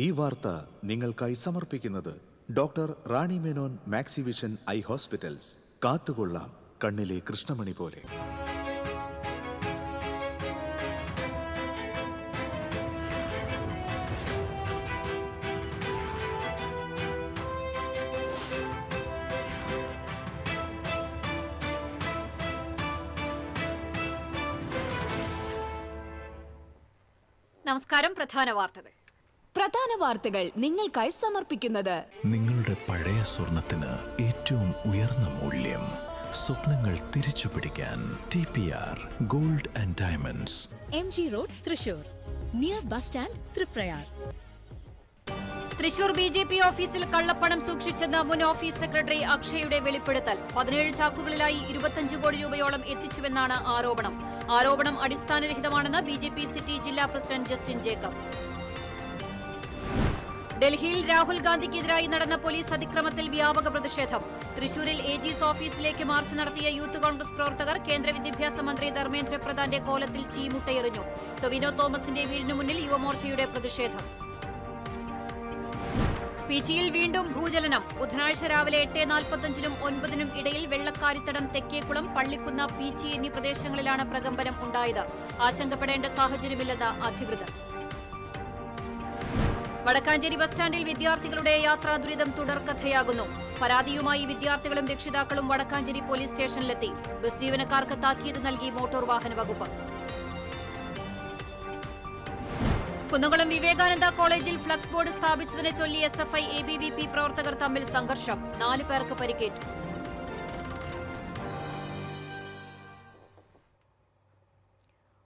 ഈ വാർത്ത നിങ്ങൾക്കായി സമർപ്പിക്കുന്നത് doctor Rani Menon Maxivision I hospitals. കാത്തുകൊള്ളാം കണ്ണിലെ കൃഷ്ണമണി പോലെ. നമസ്കാരം. പ്രധാന വാർത്തകൾ നിങ്ങൾക്കായി സമർപ്പിക്കുന്നത് നിങ്ങളുടെ പഴയ സ്വർണത്തിന് ഏറ്റവും ഉയർന്ന മൂല്യം. സ്വപ്നങ്ങൾ തിരിച്ചു പിടിക്കാൻ TPR gold and diamonds, MG road, Thrissur, near bus stand, Triprayar. Thrissur BJP ഓഫീസിൽ കള്ളപ്പണം സൂക്ഷിച്ചെന്ന മുൻ ഓഫീസ് സെക്രട്ടറി അക്ഷയുടെ വെളിപ്പെടുത്തൽ. 17 ചാക്കുകളിലായി 25 കോടി രൂപയോളം എത്തിച്ചുവെന്നാണ് ആരോപണം അടിസ്ഥാനരഹിതമാണെന്ന് BJP സിറ്റി ജില്ലാ പ്രസിഡന്റ് ജസ്റ്റിൻ ജേക്കബ്. ഡൽഹിയിൽ രാഹുൽ ഗാന്ധിക്കെതിരായി നടന്ന പോലീസ് അതിക്രമത്തിൽ വ്യാപക പ്രതിഷേധം. തൃശൂരിൽ AG's ഓഫീസിലേക്ക് മാർച്ച് നടത്തിയ യൂത്ത് കോൺഗ്രസ് പ്രവർത്തകർ കേന്ദ്ര വിദ്യാഭ്യാസ മന്ത്രി ധർമ്മേന്ദ്ര പ്രധാന്റെ കോലത്തിൽ ചീമുട്ടയെറിഞ്ഞു. ടൊവിനോ തോമസിന്റെ വീടിനു മുന്നിൽ യുവമോർച്ചയുടെ പ്രതിഷേധം. പീച്ചിയിൽ വീണ്ടും ഭൂചലനം. ബുധനാഴ്ച രാവിലെ 8:45-നും 9-നും ഇടയിൽ വെള്ളക്കാരിത്തടം, തെക്കേക്കുളം, പള്ളിക്കുന്ന, പീച്ചി എന്നീ പ്രദേശങ്ങളിലാണ് പ്രകമ്പനം ഉണ്ടായത്. ആശങ്കപ്പെടേണ്ട സാഹചര്യമില്ലെന്ന് അധികൃതർ. വടക്കാഞ്ചേരി ബസ് സ്റ്റാൻഡിൽ വിദ്യാർത്ഥികളുടെ യാത്രാ ദുരിതം തുടർക്കഥയാകുന്നു. പരാതിയുമായി വിദ്യാർത്ഥികളും രക്ഷിതാക്കളും വടക്കാഞ്ചേരി പോലീസ് സ്റ്റേഷനിലെത്തി. ബസ് ജീവനക്കാർക്ക് താക്കീത് നൽകി മോട്ടോർ വാഹന വകുപ്പ്. കുന്നംകുളം വിവേകാനന്ദ കോളേജിൽ ഫ്ലക്സ് ബോർഡ് സ്ഥാപിച്ചതിനെ ചൊല്ലി SFI ABVP പ്രവർത്തകർ തമ്മിൽ സംഘർഷം. 4 പേർക്ക് പരിക്കേറ്റു.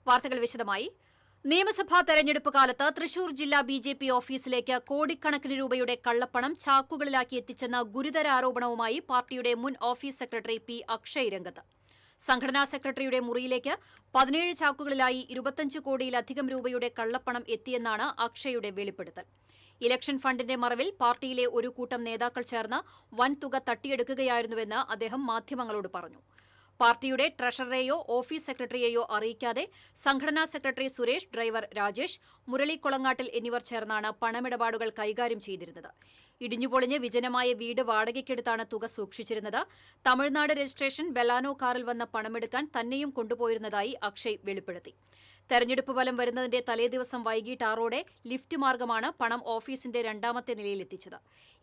വാർത്തകൾ വിശദമായി. നിയമസഭാ തെരഞ്ഞെടുപ്പ് കാലത്ത് തൃശൂർ ജില്ലാ BJP ഓഫീസിലേക്ക് കോടിക്കണക്കിന് രൂപയുടെ കള്ളപ്പണം ചാക്കുകളിലാക്കി എത്തിച്ചെന്ന ഗുരുതര ആരോപണവുമായി പാർട്ടിയുടെ മുൻ ഓഫീസ് സെക്രട്ടറി P. അക്ഷയ് രംഗത്ത്. സംഘടനാ സെക്രട്ടറിയുടെ മുറിയിലേക്ക് 17 ചാക്കുകളിലായി 25 കോടിയിലധികം രൂപയുടെ കള്ളപ്പണം എത്തിയെന്നാണ് അക്ഷയുടെ വെളിപ്പെടുത്തൽ. ഇലക്ഷൻ ഫണ്ടിന്റെ മറവിൽ പാർട്ടിയിലെ ഒരു കൂട്ടം നേതാക്കൾ ചേർന്ന് വൻതുക തട്ടിയെടുക്കുകയായിരുന്നുവെന്ന് അദ്ദേഹം മാധ്യമങ്ങളോട് പറഞ്ഞു. പാർട്ടിയുടെ ട്രഷററെയോ ഓഫീസ് സെക്രട്ടറിയെയോ അറിയിക്കാതെ സംഘടനാ സെക്രട്ടറി സുരേഷ്, ഡ്രൈവർ രാജേഷ്, മുരളി കൊളങ്ങാട്ടിൽ എന്നിവർ ചേർന്നാണ് പണമിടപാടുകൾ കൈകാര്യം ചെയ്തിരുന്നത്. ഇടിഞ്ഞുപൊളിഞ്ഞ് വിജനമായ വീട് വാടകയ്ക്കെടുത്താണ് തുക സൂക്ഷിച്ചിരുന്നത്. തമിഴ്നാട് രജിസ്ട്രേഷൻ ബെലാനോ കാറിൽ വന്ന പണമെടുക്കാൻ തന്നെയും കൊണ്ടുപോയിരുന്നതായി അക്ഷയ് വെളിപ്പെടുത്തി. തെരഞ്ഞെടുപ്പ് ഫലം വരുന്നതിന്റെ തലേദിവസം വൈകിട്ട് 6ഓടെ ലിഫ്റ്റ് മാർഗമാണ് പണം ഓഫീസിന്റെ 2ാമത്തെ നിലയിലെത്തിച്ചത്.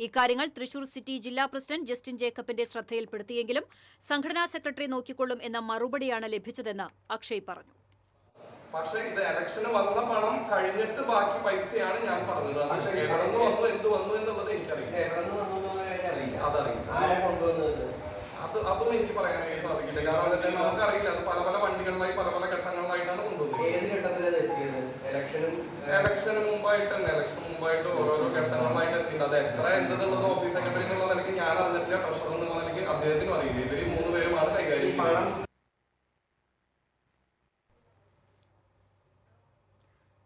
ഇക്കാര്യങ്ങൾ തൃശൂർ സിറ്റി ജില്ലാ പ്രസിഡന്റ് ജസ്റ്റിൻ ജേക്കബിന്റെ ശ്രദ്ധയിൽപ്പെടുത്തിയെങ്കിലും സംഘടനാ സെക്രട്ടറി നോക്കിക്കൊള്ളും എന്ന മറുപടിയാണ് ലഭിച്ചതെന്ന് അക്ഷയ് പറഞ്ഞു. പക്ഷേ ഇത് ഇലക്ഷന് വന്ന പണം കഴിഞ്ഞിട്ട് ബാക്കി പൈസയാണ് ഞാൻ പറഞ്ഞത്. എവിടെ നിന്ന് വന്നു, എന്ത് വന്നു എന്നുള്ളത് എനിക്കറിയില്ല. അതും എനിക്ക് പറയാനായി സാധിക്കില്ല. കാരണം നമുക്കറിയില്ല. അത് പല വണ്ടികളിലായി പല ഘട്ടങ്ങളിലായിട്ടാണ് കൊണ്ടുവന്നത്. ഇലക്ഷന് മുമ്പായിട്ട് ഓരോരോ ഘട്ടങ്ങളിലായിട്ട് എത്തിയിട്ടുണ്ട്. അത് എത്ര എന്തെന്നുള്ളത് ഓഫീസ് സെക്രട്ടറി എന്നുള്ള നിലയ്ക്ക് ഞാൻ അറിഞ്ഞിട്ടില്ല. ട്രഷറർ എന്നുള്ള നിലയ്ക്ക് അദ്ദേഹത്തിനും അറിയില്ല. ഇവർ 3 പേരുമാണ് കൈകാര്യം ചെയ്യുന്നത്.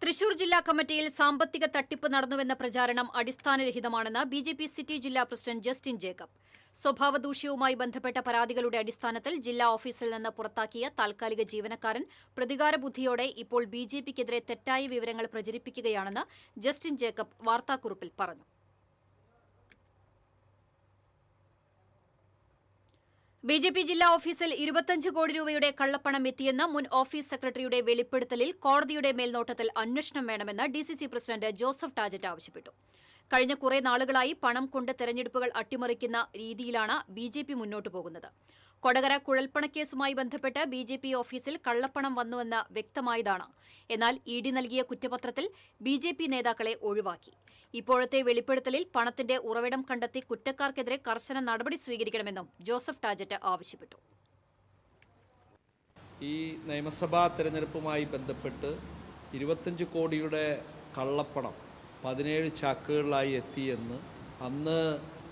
തൃശൂർ ജില്ലാ കമ്മിറ്റിയിൽ സാമ്പത്തിക തട്ടിപ്പ് നടന്നുവെന്ന പ്രചാരണം അടിസ്ഥാനരഹിതമാണെന്ന് BJP സിറ്റി ജില്ലാ പ്രസിഡന്റ് ജസ്റ്റിൻ ജേക്കബ്. സ്വഭാവദൂഷ്യവുമായി ബന്ധപ്പെട്ട പരാതികളുടെ അടിസ്ഥാനത്തിൽ ജില്ലാ ഓഫീസിൽ നിന്ന് പുറത്താക്കിയ താൽക്കാലിക ജീവനക്കാരൻ പ്രതികാരബുദ്ധിയോടെ ഇപ്പോൾ BJPക്കെതിരെ തെറ്റായ വിവരങ്ങൾ പ്രചരിപ്പിക്കുകയാണെന്ന് ജസ്റ്റിൻ ജേക്കബ് വാർത്താക്കുറിപ്പിൽ പറഞ്ഞു. BJP ജില്ലാ ഓഫീസിൽ 25 കോടി രൂപയുടെ കള്ളപ്പണം എത്തിയെന്ന മുൻ ഓഫീസ് സെക്രട്ടറിയുടെ വെളിപ്പെടുത്തലിൽ കോടതിയുടെ മേൽനോട്ടത്തിൽ അന്വേഷണം വേണമെന്ന് DCC പ്രസിഡന്റ് ജോസഫ് ടാജറ്റ് ആവശ്യപ്പെട്ടു. കഴിഞ്ഞ കുറെ നാളുകളായി പണം കൊണ്ട് തെരഞ്ഞെടുപ്പുകൾ അട്ടിമറിക്കുന്ന രീതിയിലാണ് BJP മുന്നോട്ടു പോകുന്നത്. കൊടകര കുഴൽപ്പണക്കേസുമായി ബന്ധപ്പെട്ട് BJP ഓഫീസിൽ കള്ളപ്പണം വന്നുവെന്ന് വ്യക്തമായതാണ്. എന്നാൽ ED നൽകിയ കുറ്റപത്രത്തിൽ BJP നേതാക്കളെ ഒഴിവാക്കി. ഇപ്പോഴത്തെ വെളിപ്പെടുത്തലിൽ പണത്തിന്റെ ഉറവിടം കണ്ടെത്തി കുറ്റക്കാർക്കെതിരെ കർശന നടപടി സ്വീകരിക്കണമെന്നും ജോസഫ് ടാജറ്റ് ആവശ്യപ്പെട്ടു. ഈ നിയമസഭാ തെരഞ്ഞെടുപ്പുമായി ബന്ധപ്പെട്ട് 25 കോടിയുടെ കള്ളപ്പണം 17 ചാക്കുകളിലായി എത്തിയെന്ന് അന്ന്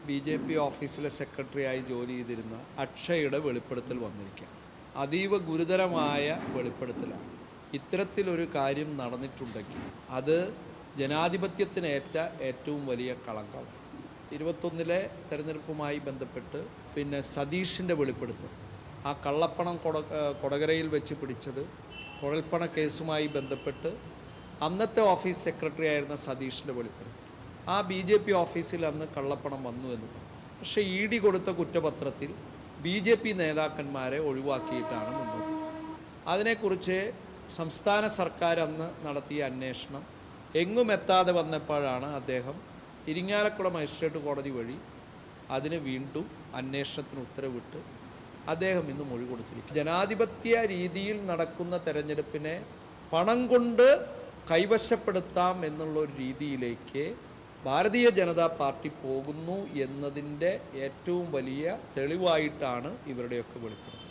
BJP ഓഫീസിലെ സെക്രട്ടറിയായി ജോലി ചെയ്തിരുന്ന അക്ഷയുടെ വെളിപ്പെടുത്തൽ വന്നിരിക്കുകയാണ്. അതീവ ഗുരുതരമായ വെളിപ്പെടുത്തലാണ്. ഇത്തരത്തിലൊരു കാര്യം നടന്നിട്ടുണ്ടെങ്കിൽ അത് ജനാധിപത്യത്തിനേറ്റ ഏറ്റവും വലിയ കളങ്കമാണ്. 21 തെരഞ്ഞെടുപ്പുമായി ബന്ധപ്പെട്ട് സതീഷിൻ്റെ വെളിപ്പെടുത്തൽ, ആ കള്ളപ്പണം കൊടകരയിൽ വെച്ച് പിടിച്ചത് കുഴൽപ്പണ കേസുമായി ബന്ധപ്പെട്ട് അന്നത്തെ ഓഫീസ് സെക്രട്ടറി ആയിരുന്ന സതീഷിൻ്റെ വെളിപ്പെടുത്തൽ, ആ BJP ഓഫീസിൽ അന്ന് കള്ളപ്പണം വന്നു എന്ന്. പക്ഷേ ED കൊടുത്ത കുറ്റപത്രത്തിൽ BJP നേതാക്കന്മാരെ ഒഴിവാക്കിയിട്ടാണ് മുന്നോട്ട്. അതിനെക്കുറിച്ച് സംസ്ഥാന സർക്കാർ അന്ന് നടത്തിയ അന്വേഷണം എങ്ങും എത്താതെ വന്നപ്പോഴാണ് അദ്ദേഹം ഇരിങ്ങാലക്കുട മജിസ്ട്രേറ്റ് കോടതി വഴി അതിന് വീണ്ടും അന്വേഷണത്തിന് ഉത്തരവിട്ട് അദ്ദേഹം ഇന്ന് മൊഴി കൊടുത്തിരിക്കും. ജനാധിപത്യ രീതിയിൽ നടക്കുന്ന തെരഞ്ഞെടുപ്പിനെ പണം കൊണ്ട് കൈവശപ്പെടുത്താം എന്നുള്ളൊരു രീതിയിലേക്ക് ഭാരതീയ ജനതാ പാർട്ടി പോകുന്നു എന്നതിൻ്റെ ഏറ്റവും വലിയ തെളിവായിട്ടാണ് ഇവരുടെയൊക്കെ വെളിപ്പെടുത്തൽ.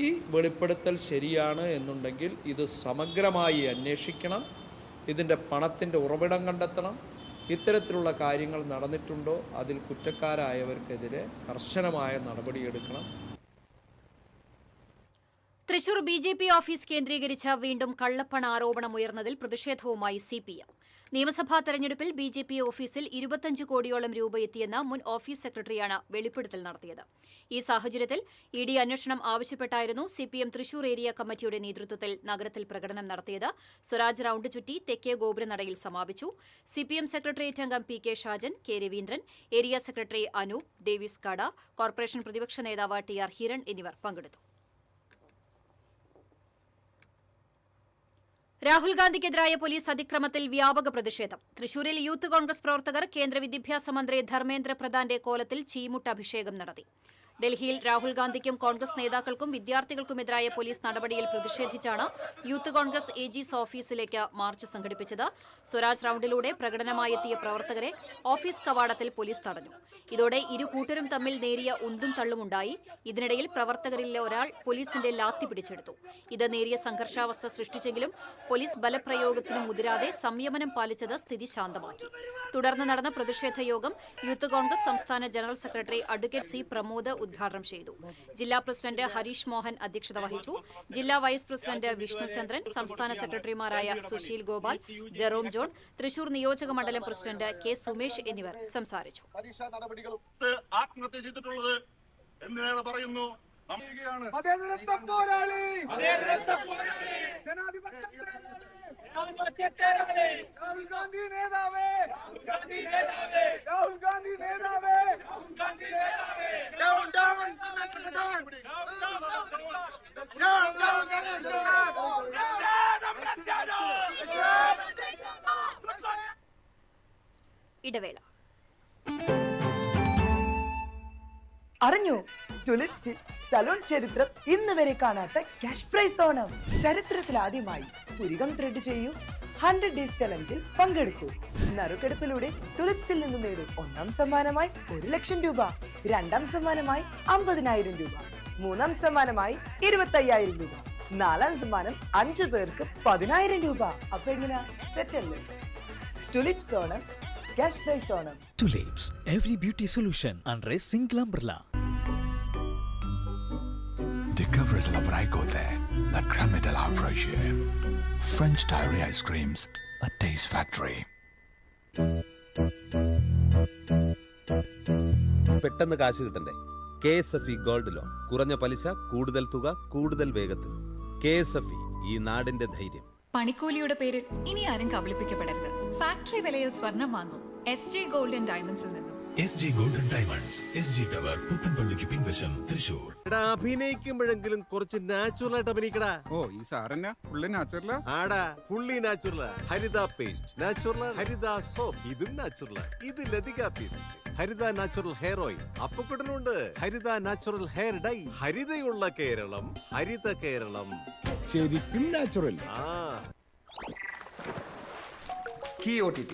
ഈ വെളിപ്പെടുത്തൽ ശരിയാണ് എന്നുണ്ടെങ്കിൽ ഇത് സമഗ്രമായി അന്വേഷിക്കണം, ഇതിൻ്റെ പണത്തിൻ്റെ ഉറവിടം കണ്ടെത്തണം, ഇത്തരത്തിലുള്ള കാര്യങ്ങൾ നടന്നിട്ടുണ്ടോ അതിൽ കുറ്റക്കാരായവർക്കെതിരെ കർശനമായ നടപടിയെടുക്കണം. തൃശൂർ BJP ഓഫീസ് കേന്ദ്രീകരിച്ച് വീണ്ടും കള്ളപ്പണ ആരോപണം ഉയർന്നതിൽ പ്രതിഷേധവുമായി CPM. നിയമസഭാ തെരഞ്ഞെടുപ്പിൽ BJP ഓഫീസിൽ 25 കോടിയോളം രൂപ എത്തിയെന്ന മുൻ ഓഫീസ് സെക്രട്ടറിയാണ് വെളിപ്പെടുത്തൽ നടത്തിയത്. ഈ സാഹചര്യത്തിൽ ED അന്വേഷണം ആവശ്യപ്പെട്ടായിരുന്നു CPM തൃശൂർ ഏരിയ കമ്മിറ്റിയുടെ നേതൃത്വത്തിൽ നഗരത്തിൽ പ്രകടനം നടത്തിയത്. സ്വരാജ് റൌണ്ട് ചുറ്റി തെക്കേ ഗോപുരനടയിൽ സമാപിച്ചു. CPM സെക്രട്ടേറിയറ്റ് അംഗം PK Shajan, K Raveendran, area secretary Anoop, Davis കാട, കോർപ്പറേഷൻ പ്രതിപക്ഷ നേതാവ് TR ഹിരൺ എന്നിവർ പങ്കെടുത്തു. രാഹുൽ ഗാന്ധിക്കെതിരായ പോലീസ് അതിക്രമത്തിൽ വ്യാപക പ്രതിഷേധം. തൃശൂരിൽ യൂത്ത് കോൺഗ്രസ് പ്രവർത്തകർ കേന്ദ്ര വിദ്യാഭ്യാസ മന്ത്രി ധർമ്മേന്ദ്ര പ്രധാന്റെ കോലത്തിൽ ചീമുട്ട അഭിഷേകം നടത്തി. ഡൽഹിയിൽ രാഹുൽ ഗാന്ധിക്കും കോൺഗ്രസ് നേതാക്കൾക്കും വിദ്യാർത്ഥികൾക്കുമെതിരായ പോലീസ് നടപടിയിൽ പ്രതിഷേധിച്ചാണ് യൂത്ത് കോൺഗ്രസ് AG's ഓഫീസിലേക്ക് മാർച്ച് സംഘടിപ്പിച്ചത്. സ്വരാജ് റൌണ്ടിലൂടെ പ്രകടനമായി എത്തിയ പ്രവർത്തകരെ ഓഫീസ് കവാടത്തിൽ പോലീസ് തടഞ്ഞു. ഇതോടെ ഇരു കൂട്ടരും തമ്മിൽ നേരിയ ഉന്തും തള്ളുമുണ്ടായി. ഇതിനിടയിൽ പ്രവർത്തകരിലെ ഒരാൾ പോലീസിന്റെ ലാത്തി പിടിച്ചെടുത്തു. ഇത് നേരിയ സംഘർഷാവസ്ഥ സൃഷ്ടിച്ചെങ്കിലും പോലീസ് ബലപ്രയോഗത്തിന് മുതിരാതെ സംയമനം പാലിച്ചത് സ്ഥിതി ശാന്തമാക്കി. തുടർന്ന് നടന്ന പ്രതിഷേധ യോഗം യൂത്ത് കോൺഗ്രസ് സംസ്ഥാന general secretary advocate C Pramod ഉദ്ഘാടനം ചെയ്തു. ജില്ലാ പ്രസിഡന്റ് ഹരീഷ് മോഹൻ അധ്യക്ഷത വഹിച്ചു. ജില്ലാ വൈസ് പ്രസിഡന്റ് വിഷ്ണു ചന്ദ്രൻ, സംസ്ഥാന സെക്രട്ടറിമാരായ സുശീൽ ഗോപാൽ, ജെറോം ജോൺ, തൃശൂർ നിയോജക മണ്ഡലം പ്രസിഡന്റ് K സുമേഷ് എന്നിവർ സംസാരിച്ചു. ആത്മഹത്യ ചെയ്തിട്ടുള്ളത് എന്തിനേറെ പറയുന്നു. രാഹുൽ ഗാന്ധി നേതാവേ, രാഹുൽ ഗാന്ധി നേതാവേ, ഇടവേള. അറിഞ്ഞു, ടുലിപ്സിൽ സലൂൺ ചരിത്രം ഇന്ന് വരെ കാണാത്ത ക്യാഷ് പ്രൈസ് ഓണം. ചരിത്രത്തിൽ ആദ്യമായി പുരികം ത്രെഡ് ചെയ്യൂ, 100 days ചലഞ്ചിൽ പങ്കെടുക്കൂ. നറുക്കെടുപ്പിലൂടെ ടുലിപ്സിൽ നിന്ന് നേടും. 1ാം സമ്മാനമായി 1 ലക്ഷം രൂപ, 2ാം സമ്മാനമായി 50,000 രൂപ, 3ാം സമ്മാനമായി 25,000 രൂപ, 4ാം സമ്മാനം 5 പേർക്ക് 10,000 രൂപ. അപ്പൊ എങ്ങനെയാ, സെറ്റ് അല്ലേ? Tulips Onam, cash prize Onam. Tulips, every beauty solution under a single umbrella. Discover la Vraigote, la crème de la fraîcheur. French Diary Ice Creams, a taste factory. പെട്ടെന്ന് കാശ് കിട്ടണ്ടേ? KSFE ഗോൾഡ് ലോൺ, കുറഞ്ഞ പലിശ, കൂടുതൽ തുക, കൂടുതൽ വേഗത്തിൽ. KSFE, ഈ നാടിന്റെ ധൈര്യം. പണിക്കൂലിയുടെ പേരിൽ ഇനി ആരും കബളിപ്പിക്കപ്പെടരുത്. ഫാക്ടറി വിലയിൽ സ്വർണം വാങ്ങും SG ഗോൾഡ് ആൻഡ് ഡയമണ്ട്സിൽ നിന്നും. SG Gold and Diamonds, SG Tower, പുത്തൻപള്ളിക്ക് പിൻവശം, തൃശൂർ. അഭിനയിക്കുമ്പോഴെങ്കിലും കുറച്ച് നാച്ചുറൽ ആയിട്ട് അഭിനയിക്കടാ. ഓ ഈ സാറന്നെ ഫുള്ളി നാച്ചുറലാ? ആടാ, ഫുള്ളി നാച്ചുറൽ. ഹരിത പേസ്റ്റ് നാച്ചുറൽ, ഹരിത സോപ്പ് ഇതും നാച്ചുറൽ, ഇത് ലതിക പേസ്റ്റ്, ഹരിത നാച്ചുറൽ ഹെയർ ഓയിൽ, അപ്പക്കുട്ടനുണ്ട് ഹരിത natural hair dye. ഹരിതയുള്ള Keralam, Haritha Keralam, ശരിക്കും natural. Key OTT,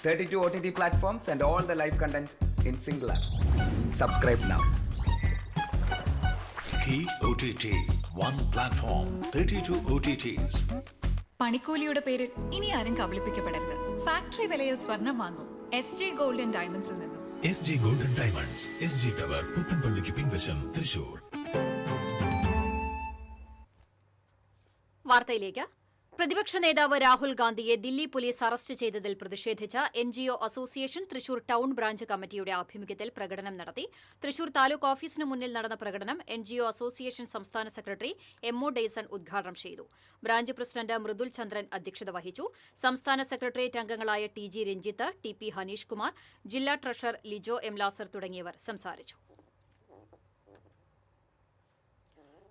32 OTT platforms and all the live contents in single app. Subscribe now. Key OTT, one platform, 32 OTTs. പണിക്കൂലിയുടെ പേരിൽ ഇനി ആരും കബളിപ്പിക്കപ്പെടരുത്. Factory വിലയിൽ സ്വർണം വാങ്ങും SG gold and ഡയമണ്ട്സിൽ നിന്നും. SG Gold and Diamonds, SG Tower, പുത്തൻപള്ളിക്ക് പിൻവശം, തൃശൂർ. വാർത്തയിലേക്ക്. പ്രതിപക്ഷ നേതാവ് രാഹുൽ ഗാന്ധിയെ ദില്ലി പോലീസ് അറസ്റ്റ് ചെയ്തതിൽ പ്രതിഷേധിച്ച് NGO association Thrissur town branch കമ്മിറ്റിയുടെ ആഭിമുഖ്യത്തിൽ പ്രകടനം നടത്തി. തൃശൂർ താലൂക്ക് ഓഫീസിന് മുന്നിൽ നടന്ന പ്രകടനം NGO അസോസിയേഷൻ സംസ്ഥാന സെക്രട്ടറി MO ഡെയ്സൺ ഉദ്ഘാടനം ചെയ്തു. ബ്രാഞ്ച് പ്രസിഡന്റ് മൃദുൽ ചന്ദ്രൻ അധ്യക്ഷത വഹിച്ചു. സംസ്ഥാന സെക്രട്ടേറിയറ്റ് അംഗങ്ങളായ TG രഞ്ജിത്ത്, TP ഹനീഷ് കുമാർ, ജില്ലാ ട്രഷറർ ലിജോ M ലാസർ തുടങ്ങിയവർ സംസാരിച്ചു.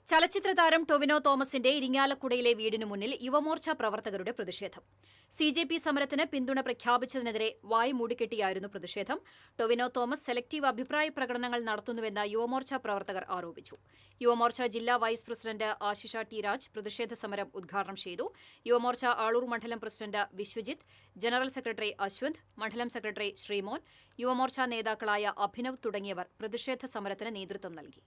ചലച്ചിത്ര താരം ടൊവിനോ തോമസിന്റെ ഇരിങ്ങാലക്കുടയിലെ വീടിനു മുന്നിൽ യുവമോർച്ച പ്രവർത്തകരുടെ പ്രതിഷേധം. CJP സമരത്തിന് പിന്തുണ പ്രഖ്യാപിച്ചതിനെതിരെ വായ് മൂടിക്കെട്ടിയായിരുന്നു പ്രതിഷേധം. ടൊവിനോ തോമസ് സെലക്ടീവ് അഭിപ്രായ പ്രകടനങ്ങൾ നടത്തുന്നുവെന്ന് യുവമോർച്ച പ്രവർത്തകർ ആരോപിച്ചു. യുവമോർച്ച ജില്ലാ vice president Ashisha T Raj പ്രതിഷേധ സമരം ഉദ്ഘാടനം ചെയ്തു. യുവമോർച്ച ആളൂർ മണ്ഡലം president Vishwajith, general secretary Ashwanth, മണ്ഡലം സെക്രട്ടറി ശ്രീമോൻ, യുവമോർച്ച നേതാക്കളായ അഭിനവ് തുടങ്ങിയവർ പ്രതിഷേധ സമരത്തിന് നേതൃത്വം നൽകി.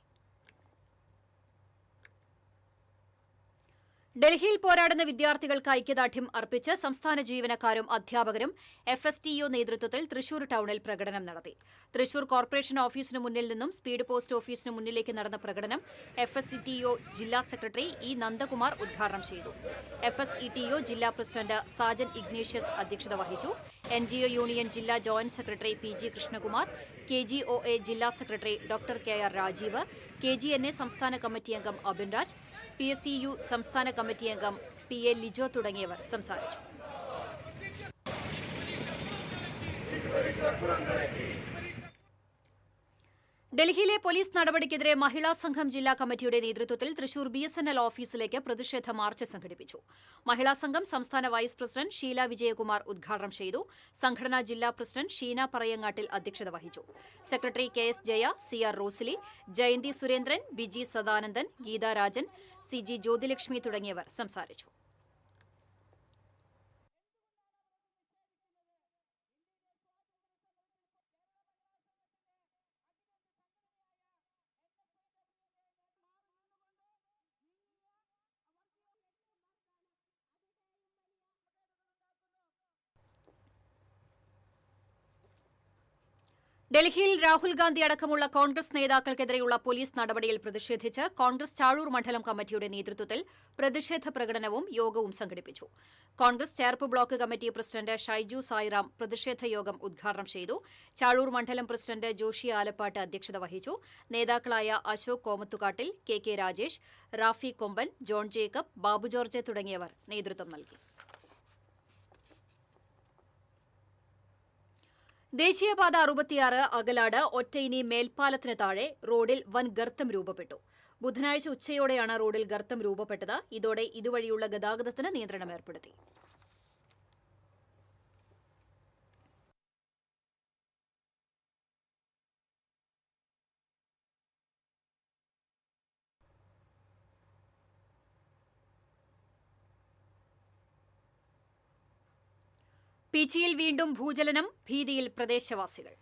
ഡൽഹിയിൽ പോരാടുന്ന വിദ്യാർത്ഥികൾക്ക് ഐക്യദാർഢ്യം അർപ്പിച്ച് സംസ്ഥാന ജീവനക്കാരും അധ്യാപകരും FSTO നേതൃത്വത്തിൽ തൃശൂർ ടൌണിൽ പ്രകടനം നടത്തി. തൃശൂർ കോർപ്പറേഷൻ ഓഫീസിനു മുന്നിൽ നിന്നും സ്പീഡ് പോസ്റ്റ് ഓഫീസിനു മുന്നിലേക്ക് നടന്ന പ്രകടനം FSETO ജില്ലാ സെക്രട്ടറി E നന്ദകുമാർ ഉദ്ഘാടനം ചെയ്തു. FSETO ജില്ലാ പ്രസിഡന്റ് സാജൻ ഇഗ്നേഷ്യസ് അധ്യക്ഷത വഹിച്ചു. NGO യൂണിയൻ ജില്ലാ joint secretary PG Krishnakumar, KGOA ജില്ലാ secretary doctor KR Rajeev, KGNA സംസ്ഥാന കമ്മിറ്റി അംഗം അബിൻരാജ്, PSCU സംസ്ഥാന കമ്മിറ്റി അംഗം PA ലിജോ തുടങ്ങിയവർ സംസാരിച്ചു. ഡൽഹിയിലെ പോലീസ് നടപടിക്കെതിരെ മഹിളാ സംഘം ജില്ലാ കമ്മിറ്റിയുടെ നേതൃത്വത്തിൽ തൃശൂർ BSNL ഓഫീസിലേക്ക് പ്രതിഷേധ മാർച്ച് സംഘടിപ്പിച്ചു. മഹിളാ സംഘം സംസ്ഥാന വൈസ് പ്രസിഡന്റ് ഷീല വിജയകുമാർ ഉദ്ഘാടനം ചെയ്തു. സംഘടനാ ജില്ലാ പ്രസിഡന്റ് ഷീന പറയങ്ങാട്ടിൽ അധ്യക്ഷത വഹിച്ചു. Secretary KS Jaya, CR Rosily, Jayanthi Surendran, Biji Sadanandan, Geetha Rajan, CG Jyothilakshmi തുടങ്ങിയവർ സംസാരിച്ചു. ഡൽഹിയിൽ രാഹുൽ ഗാന്ധി അടക്കമുള്ള കോൺഗ്രസ് നേതാക്കൾക്കെതിരെയുള്ള പോലീസ് നടപടിയിൽ പ്രതിഷേധിച്ച് കോൺഗ്രസ് ചാഴൂർ മണ്ഡലം കമ്മിറ്റിയുടെ നേതൃത്വത്തിൽ പ്രതിഷേധ പ്രകടനവും യോഗവും സംഘടിപ്പിച്ചു. Congress Cherpu block committee president Shaiju Sairam പ്രതിഷേധ യോഗം ഉദ്ഘാടനം ചെയ്തു. ചാഴൂർ മണ്ഡലം പ്രസിഡന്റ് ജോഷി ആലപ്പാട്ട് അധ്യക്ഷത വഹിച്ചു. നേതാക്കളായ അശോക് കോമത്തുകാട്ടിൽ, KK രാജേഷ്, റാഫി കൊമ്പൻ, ജോൺ ജേക്കബ്, ബാബു ജോർജ് തുടങ്ങിയവർ നേതൃത്വം നൽകി. ദേശീയപാത 66 അകലാട് ഒറ്റയിനി മേൽപ്പാലത്തിന് താഴെ റോഡിൽ വൻ ഗർത്തം രൂപപ്പെട്ടു. ബുധനാഴ്ച ഉച്ചയോടെയാണ് റോഡിൽ ഗർത്തം രൂപപ്പെട്ടത്. ഇതോടെ ഇതുവഴിയുള്ള ഗതാഗതത്തിന് നിയന്ത്രണം ഏർപ്പെടുത്തി. പീച്ചിയിൽ വീണ്ടും ഭൂചലനം, ഭീതിയിൽ പ്രദേശവാസികൾ.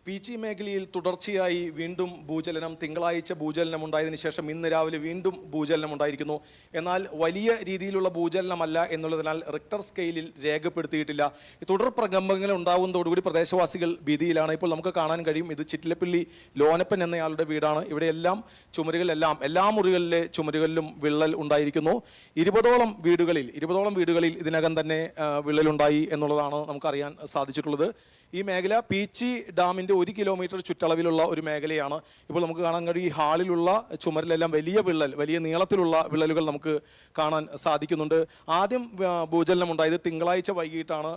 പീച്ചി മേഖലയിൽ തുടർച്ചയായി വീണ്ടും ഭൂചലനം. തിങ്കളാഴ്ച ഭൂചലനം ഉണ്ടായതിനു ശേഷം ഇന്ന് രാവിലെ വീണ്ടും ഭൂചലനം ഉണ്ടായിരിക്കുന്നു. എന്നാൽ വലിയ രീതിയിലുള്ള ഭൂചലനമല്ല എന്നുള്ളതിനാൽ റിക്ടർ സ്കെയിലിൽ രേഖപ്പെടുത്തിയിട്ടില്ല. തുടർ പ്രകമ്പങ്ങൾ ഉണ്ടാകുന്നതോടുകൂടി പ്രദേശവാസികൾ ഭീതിയിലാണ്. ഇപ്പോൾ നമുക്ക് കാണാൻ കഴിയും, ഇത് ചിറ്റിലപ്പള്ളി ലോനപ്പൻ എന്നയാളുടെ വീടാണ്. ഇവിടെയെല്ലാം ചുമരുകളെല്ലാം എല്ലാ മുറികളിലെ ചുമരുകളിലും വിള്ളൽ ഉണ്ടായിരിക്കുന്നു. 20ഓളം വീടുകളിൽ ഇതിനകം തന്നെ വിള്ളലുണ്ടായി എന്നുള്ളതാണ് നമുക്കറിയാൻ സാധിച്ചിട്ടുള്ളത്. ഈ മേഖല പീച്ചി ഡാമിൻ്റെ 1 കിലോമീറ്റർ ചുറ്റളവിലുള്ള ഒരു മേഖലയാണ്. ഇപ്പോൾ നമുക്ക് കാണാൻ കഴിയും, ഈ ഹാളിലുള്ള ചുമരിലെല്ലാം വലിയ നീളത്തിലുള്ള വിള്ളലുകൾ നമുക്ക് കാണാൻ സാധിക്കുന്നുണ്ട്. ആദ്യം ഭൂചലനം ഉണ്ടായത് തിങ്കളാഴ്ച വൈകിട്ടാണ്.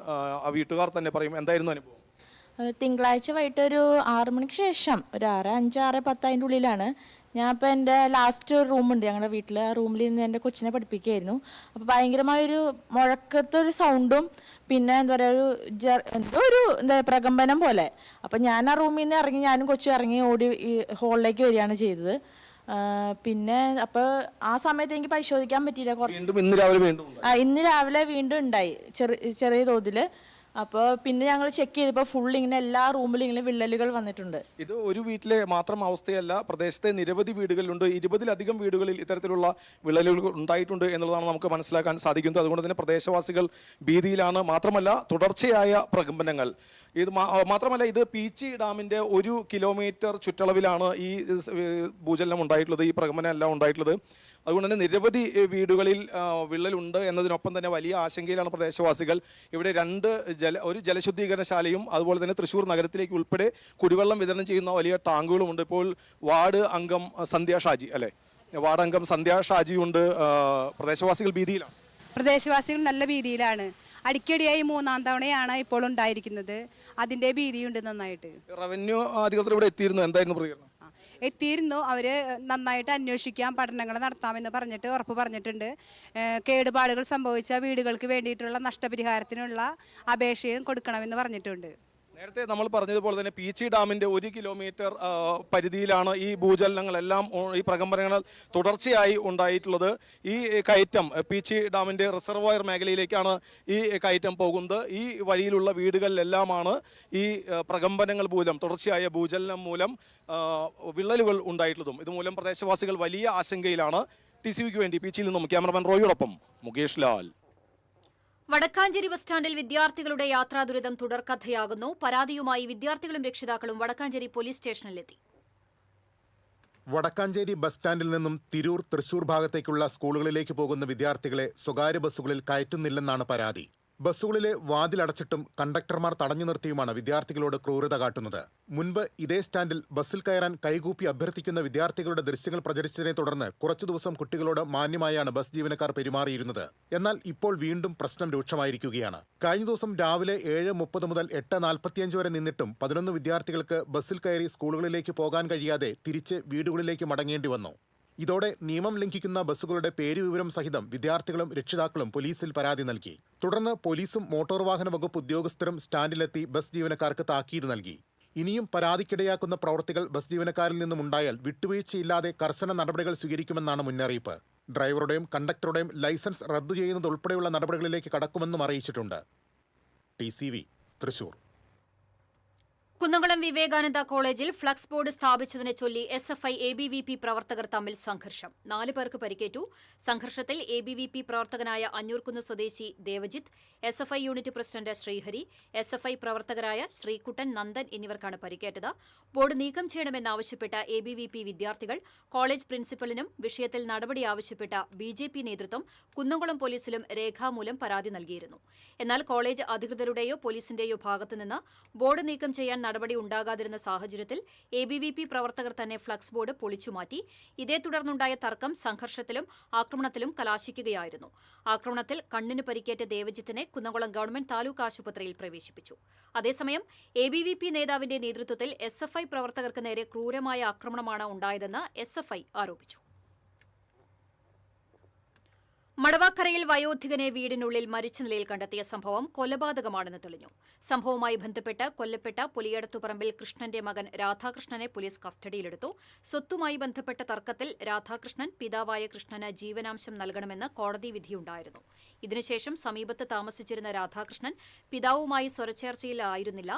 ആ വീട്ടുകാർ തന്നെ പറയും, എന്തായിരുന്നു അനുഭവം? തിങ്കളാഴ്ച വൈകിട്ട് ഒരു 6 മണിക്ക് ശേഷം ഒരു 6:05, 6:10 അതിൻ്റെ ഉള്ളിലാണ്. ഞാൻ ഇപ്പോൾ എൻ്റെ ലാസ്റ്റ് റൂമുണ്ട് ഞങ്ങളുടെ വീട്ടിൽ, ആ റൂമിൽ നിന്ന് എൻ്റെ കൊച്ചിനെ പഠിപ്പിക്കുകയായിരുന്നു. അപ്പോൾ ഭയങ്കരമായൊരു മുഴക്കത്തൊരു സൗണ്ടും പിന്നെ എന്താ പറയുക ഒരു പ്രകമ്പനം പോലെ. അപ്പം ഞാൻ ആ റൂമിൽ നിന്ന് ഇറങ്ങി, ഞാനും കൊച്ചും ഇറങ്ങി ഓടി ഈ ഹോളിലേക്ക് വരികയാണ് ചെയ്തത്. പിന്നെ അപ്പോൾ ആ സമയത്ത് എനിക്ക് പരിശോധിക്കാൻ പറ്റിയില്ല. ഇന്ന് രാവിലെ വീണ്ടും ഉണ്ടായി ചെറിയ തോതിൽ. അപ്പോൾ പിന്നെ ഞങ്ങൾ ചെക്ക് ചെയ്തപ്പോൾ ഫുൾ ഇങ്ങനെ എല്ലാ റൂമിലും ഇങ്ങനെ വിള്ളലുകൾ വന്നിട്ടുണ്ട്. ഇത് ഒരു വീട്ടിലെ മാത്രം അവസ്ഥയല്ല, പ്രദേശത്തെ നിരവധി വീടുകളിലുണ്ട്. 20ലധികം വീടുകളിൽ ഇത്തരത്തിലുള്ള വിള്ളലുകൾ ഉണ്ടായിട്ടുണ്ട് എന്നുള്ളതാണ് നമുക്ക് മനസ്സിലാക്കാൻ സാധിക്കുന്നത്. അതുകൊണ്ട് തന്നെ പ്രദേശവാസികൾ ഭീതിയിലാണ്. മാത്രമല്ല തുടർച്ചയായ പ്രകമ്പനങ്ങൾ. ഇത് പീച്ചി ഡാമിൻ്റെ 1 കിലോമീറ്റർ ചുറ്റളവിലാണ് ഈ ഭൂചലനം ഉണ്ടായിട്ടുള്ളത്, ഈ പ്രകമ്പനം എല്ലാം ഉണ്ടായിട്ടുള്ളത്. അതുകൊണ്ട് തന്നെ നിരവധി വീടുകളിൽ വിള്ളലുണ്ട് എന്നതിനൊപ്പം തന്നെ വലിയ ആശങ്കയിലാണ് പ്രദേശവാസികൾ. ഇവിടെ ഒരു ജലശുദ്ധീകരണശാലയും അതുപോലെ തന്നെ തൃശ്ശൂർ നഗരത്തിലേക്ക് ഉൾപ്പെടെ കുടിവെള്ളം വിതരണം ചെയ്യുന്ന വലിയ ടാങ്കുകളുമുണ്ട്. ഇപ്പോൾ വാർഡ് അംഗം സന്ധ്യ ഷാജിയുണ്ട്. പ്രദേശവാസികൾ ഭീതിയിലാണ്. പ്രദേശവാസികൾ നല്ല ഭീതിയിലാണ്. അടിക്കടിയായി 3-ാം തവണയാണ് ഇപ്പോൾ ഉണ്ടായിരിക്കുന്നത്. അതിൻ്റെ ഭീതിയുണ്ട് നന്നായിട്ട്. റവന്യൂ അധികൃതർ ഇവിടെ എത്തിയിരുന്നു, എന്തായിരുന്നു പ്രതികരണം? എത്തിയിരുന്നു. അവർ നന്നായിട്ട് അന്വേഷിക്കാം, പഠനങ്ങൾ നടത്താമെന്ന് ഉറപ്പ് പറഞ്ഞിട്ടുണ്ട്. കേടുപാടുകൾ സംഭവിച്ച വീടുകൾക്ക് വേണ്ടിയിട്ടുള്ള നഷ്ടപരിഹാരത്തിനുള്ള അപേക്ഷയും കൊടുക്കണമെന്ന് പറഞ്ഞിട്ടുണ്ട്. നേരത്തെ നമ്മൾ പറഞ്ഞതുപോലെ തന്നെ പീച്ചി ഡാമിൻ്റെ 1 കിലോമീറ്റർ പരിധിയിലാണ് ഈ ഭൂചലനങ്ങളെല്ലാം, ഈ പ്രകമ്പനങ്ങൾ തുടർച്ചയായി ഉണ്ടായിട്ടുള്ളത്. ഈ കയറ്റം പീച്ചി ഡാമിൻ്റെ റിസർവോയർ മേഖലയിലേക്കാണ് ഈ കയറ്റം പോകുന്നത്. ഈ വഴിയിലുള്ള വീടുകളിലെല്ലാമാണ് ഈ പ്രകമ്പനങ്ങൾ മൂലം, തുടർച്ചയായ ഭൂചലനം മൂലം വിള്ളലുകൾ ഉണ്ടായിട്ടുള്ളതും. ഇതുമൂലം പ്രദേശവാസികൾ വലിയ ആശങ്കയിലാണ്. TCVക്ക് വേണ്ടി പീച്ചിയിൽ നിന്നും ക്യാമറമാൻ റോയോടൊപ്പം മുകേഷ് ലാൽ. വടക്കാഞ്ചേരി ബസ് സ്റ്റാൻഡിൽ വിദ്യാർത്ഥികളുടെ യാത്രാ ദുരിതം തുടർക്കഥയാകുന്നു. പരാതിയുമായി വിദ്യാർത്ഥികളും രക്ഷിതാക്കളും വടക്കാഞ്ചേരി പോലീസ് സ്റ്റേഷനിലെത്തി. വടക്കാഞ്ചേരി ബസ് സ്റ്റാൻഡിൽ നിന്നും തിരൂർ, തൃശൂർ ഭാഗത്തേക്കുള്ള സ്കൂളുകളിലേക്ക് പോകുന്ന വിദ്യാർത്ഥികളെ സ്വകാര്യ ബസ്സുകളിൽ കയറ്റുന്നില്ലെന്നാണ് പരാതി. ബസ്സുകളിലെ വാതിലടച്ചിട്ടും കണ്ടക്ടർമാർ തടഞ്ഞു നിർത്തിയുമാണ് വിദ്യാർത്ഥികളോട് ക്രൂരത കാട്ടുന്നത്. മുൻപ് ഇതേ സ്റ്റാൻഡിൽ ബസ്സിൽ കയറാൻ കൈകൂപ്പി അഭ്യർത്ഥിക്കുന്ന വിദ്യാർത്ഥികളുടെ ദൃശ്യങ്ങൾ പ്രചരിച്ചതിനെ തുടർന്ന് കുറച്ചു ദിവസം കുട്ടികളോട് മാന്യമായാണ് ബസ് ജീവനക്കാർ പെരുമാറിയിരുന്നത്. എന്നാൽ ഇപ്പോൾ വീണ്ടും പ്രശ്നം രൂക്ഷമായിരിക്കുകയാണ്. കഴിഞ്ഞ ദിവസം രാവിലെ 7:30 മുതൽ 8:45 വരെ നിന്നിട്ടും 11 വിദ്യാർത്ഥികൾക്ക് ബസ്സിൽ കയറി സ്കൂളുകളിലേക്ക് പോകാൻ കഴിയാതെ തിരിച്ച് വീടുകളിലേക്ക് മടങ്ങേണ്ടി വന്നു. ഇതോടെ നിയമം ലംഘിക്കുന്ന ബസ്സുകളുടെ പേരുവിവരം സഹിതം വിദ്യാർത്ഥികളും രക്ഷിതാക്കളും പോലീസിൽ പരാതി നൽകി. തുടർന്ന് പോലീസും മോട്ടോർ വാഹന വകുപ്പ് ഉദ്യോഗസ്ഥരും സ്റ്റാൻഡിലെത്തി ബസ് ജീവനക്കാർക്ക് താക്കീത് നൽകി. ഇനിയും പരാതിക്കിടയാക്കുന്ന പ്രവൃത്തികൾ ബസ് ജീവനക്കാരിൽ നിന്നും ഉണ്ടായാൽ വിട്ടുവീഴ്ചയില്ലാതെ കർശന നടപടികൾ സ്വീകരിക്കുമെന്നാണ് മുന്നറിയിപ്പ്. ഡ്രൈവറുടെയും കണ്ടക്ടറുടെയും ലൈസൻസ് റദ്ദു ചെയ്യുന്നതുൾപ്പെടെയുള്ള നടപടികളിലേക്ക് കടക്കുമെന്നും അറിയിച്ചിട്ടുണ്ട്. TCV തൃശൂർ. കുന്നംകുളം വിവേകാനന്ദ കോളേജിൽ ഫ്ലക്സ് ബോർഡ് സ്ഥാപിച്ചതിനെ ചൊല്ലി SFI ABVP പ്രവർത്തകർ തമ്മിൽ സംഘർഷം. 4 പേർക്ക് പരിക്കേറ്റു. സംഘർഷത്തിൽ ABVP പ്രവർത്തകനായ അഞ്ഞൂർകുന്ന് സ്വദേശി Devajith, SFI unit president Sreehari, SFI പ്രവർത്തകരായ ശ്രീകുട്ടൻ, നന്ദൻ എന്നിവർക്കാണ് പരിക്കേറ്റത്. ബോർഡ് നീക്കം ചെയ്യണമെന്നാവശ്യപ്പെട്ട ABVP വിദ്യാർത്ഥികൾ കോളേജ് പ്രിൻസിപ്പലിനും വിഷയത്തിൽ നടപടി ആവശ്യപ്പെട്ട BJP നേതൃത്വം കുന്നംകുളം പോലീസിലും രേഖാമൂലം പരാതി നൽകിയിരുന്നു. എന്നാൽ കോളേജ് അധികൃതരുടെയോ പോലീസിന്റെയോ ഭാഗത്തുനിന്ന് ബോർഡ് നീക്കം ചെയ്യാൻ നടപടി ഉണ്ടാകാതിരുന്ന സാഹചര്യത്തിൽ ABVP പ്രവർത്തകർ തന്നെ ഫ്ലക്സ് ബോർഡ് പൊളിച്ചുമാറ്റി. ഇതേ തുടർന്നുണ്ടായ തർക്കം സംഘർഷത്തിലും ആക്രമണത്തിലും കലാശിക്കുകയായിരുന്നു. ആക്രമണത്തിൽ കണ്ണിന് പരിക്കേറ്റ ദേവജിത്തിനെ കുന്നംകുളം ഗവൺമെന്റ് താലൂക്ക് ആശുപത്രിയിൽ പ്രവേശിപ്പിച്ചു. അതേസമയം ABVP നേതാവിന്റെ നേതൃത്വത്തിൽ SFI പ്രവർത്തകർക്ക് നേരെ ക്രൂരമായ ആക്രമണമാണ് ഉണ്ടായതെന്ന് SFI ആരോപിച്ചു. മടവാക്കരയിൽ വയോധികനെ വീടിനുള്ളിൽ മരിച്ച നിലയിൽ കണ്ടെത്തിയ സംഭവം കൊലപാതകമാണെന്ന് തെളിഞ്ഞു. സംഭവവുമായി ബന്ധപ്പെട്ട് കൊല്ലപ്പെട്ട പുലിയടത്തുപറമ്പിൽ കൃഷ്ണന്റെ മകൻ രാധാകൃഷ്ണനെ പോലീസ് കസ്റ്റഡിയിലെടുത്തു. സ്വത്തുമായി ബന്ധപ്പെട്ട തർക്കത്തിൽ രാധാകൃഷ്ണൻ പിതാവായ കൃഷ്ണന് ജീവനാംശം നൽകണമെന്ന് കോടതി വിധിയുണ്ടായിരുന്നു. ഇതിനുശേഷം സമീപത്ത് താമസിച്ചിരുന്ന രാധാകൃഷ്ണൻ പിതാവുമായി സ്വരച്ചേർച്ചയിലായിരുന്നില്ല.